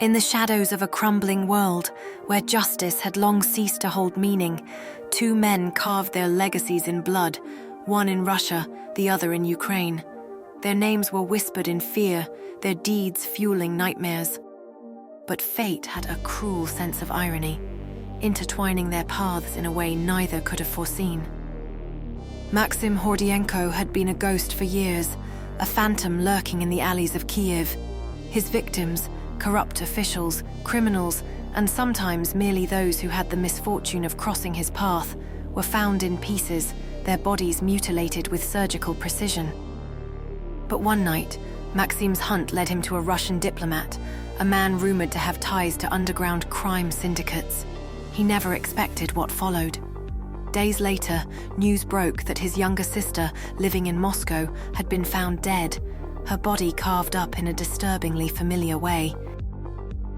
In the shadows of a crumbling world, where justice had long ceased to hold meaning, two men carved their legacies in blood, one in Russia, the other in Ukraine. Their names were whispered in fear, their deeds fueling nightmares. But fate had a cruel sense of irony, intertwining their paths in a way neither could have foreseen. Maxim Hordienko had been a ghost for years, a phantom lurking in the alleys of Kiev. His victims, corrupt officials, criminals, and sometimes merely those who had the misfortune of crossing his path, were found in pieces, their bodies mutilated with surgical precision. But one night, Maxim's hunt led him to a Russian diplomat, a man rumored to have ties to underground crime syndicates. He never expected what followed. Days later, news broke that his younger sister, living in Moscow, had been found dead, her body carved up in a disturbingly familiar way.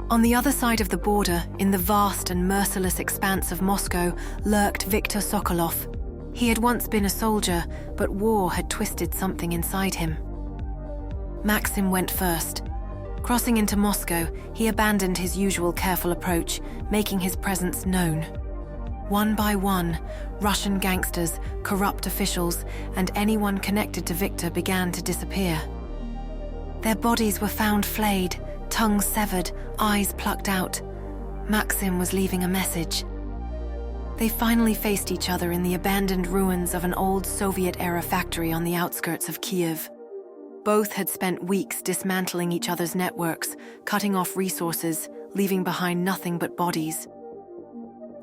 On the other side of the border, in the vast and merciless expanse of Moscow, lurked Viktor Sokolov. He had once been a soldier, but war had twisted something inside him. Maxim went first. Crossing into Moscow, he abandoned his usual careful approach, making his presence known. One by one, Russian gangsters, corrupt officials, and anyone connected to Viktor began to disappear. Their bodies were found flayed, tongues severed, eyes plucked out. Maxim was leaving a message. They finally faced each other in the abandoned ruins of an old Soviet-era factory on the outskirts of Kiev. Both had spent weeks dismantling each other's networks, cutting off resources, leaving behind nothing but bodies.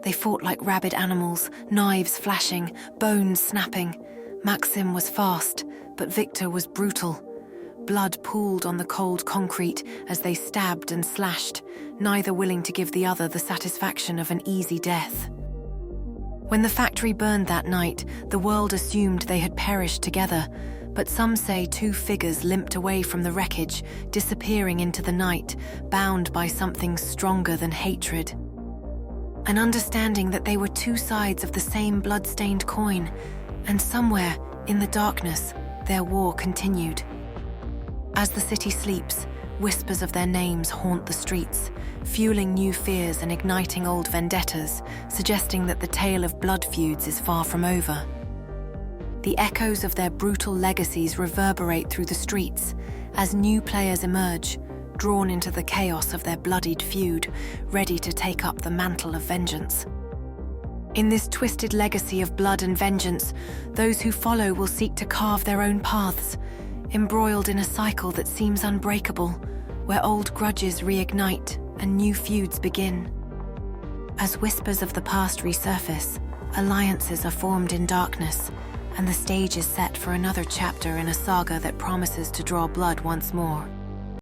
They fought like rabid animals, knives flashing, bones snapping. Maxim was fast, but Viktor was brutal. Blood pooled on the cold concrete as they stabbed and slashed, neither willing to give the other the satisfaction of an easy death. When the factory burned that night, the world assumed they had perished together, but some say two figures limped away from the wreckage, disappearing into the night, bound by something stronger than hatred. An understanding that they were two sides of the same blood-stained coin, and somewhere, in the darkness, their war continued. As the city sleeps, whispers of their names haunt the streets, fueling new fears and igniting old vendettas, suggesting that the tale of blood feuds is far from over. The echoes of their brutal legacies reverberate through the streets as new players emerge, drawn into the chaos of their bloodied feud, ready to take up the mantle of vengeance. In this twisted legacy of blood and vengeance, those who follow will seek to carve their own paths, embroiled in a cycle that seems unbreakable, where old grudges reignite and new feuds begin. As whispers of the past resurface, alliances are formed in darkness, and the stage is set for another chapter in a saga that promises to draw blood once more.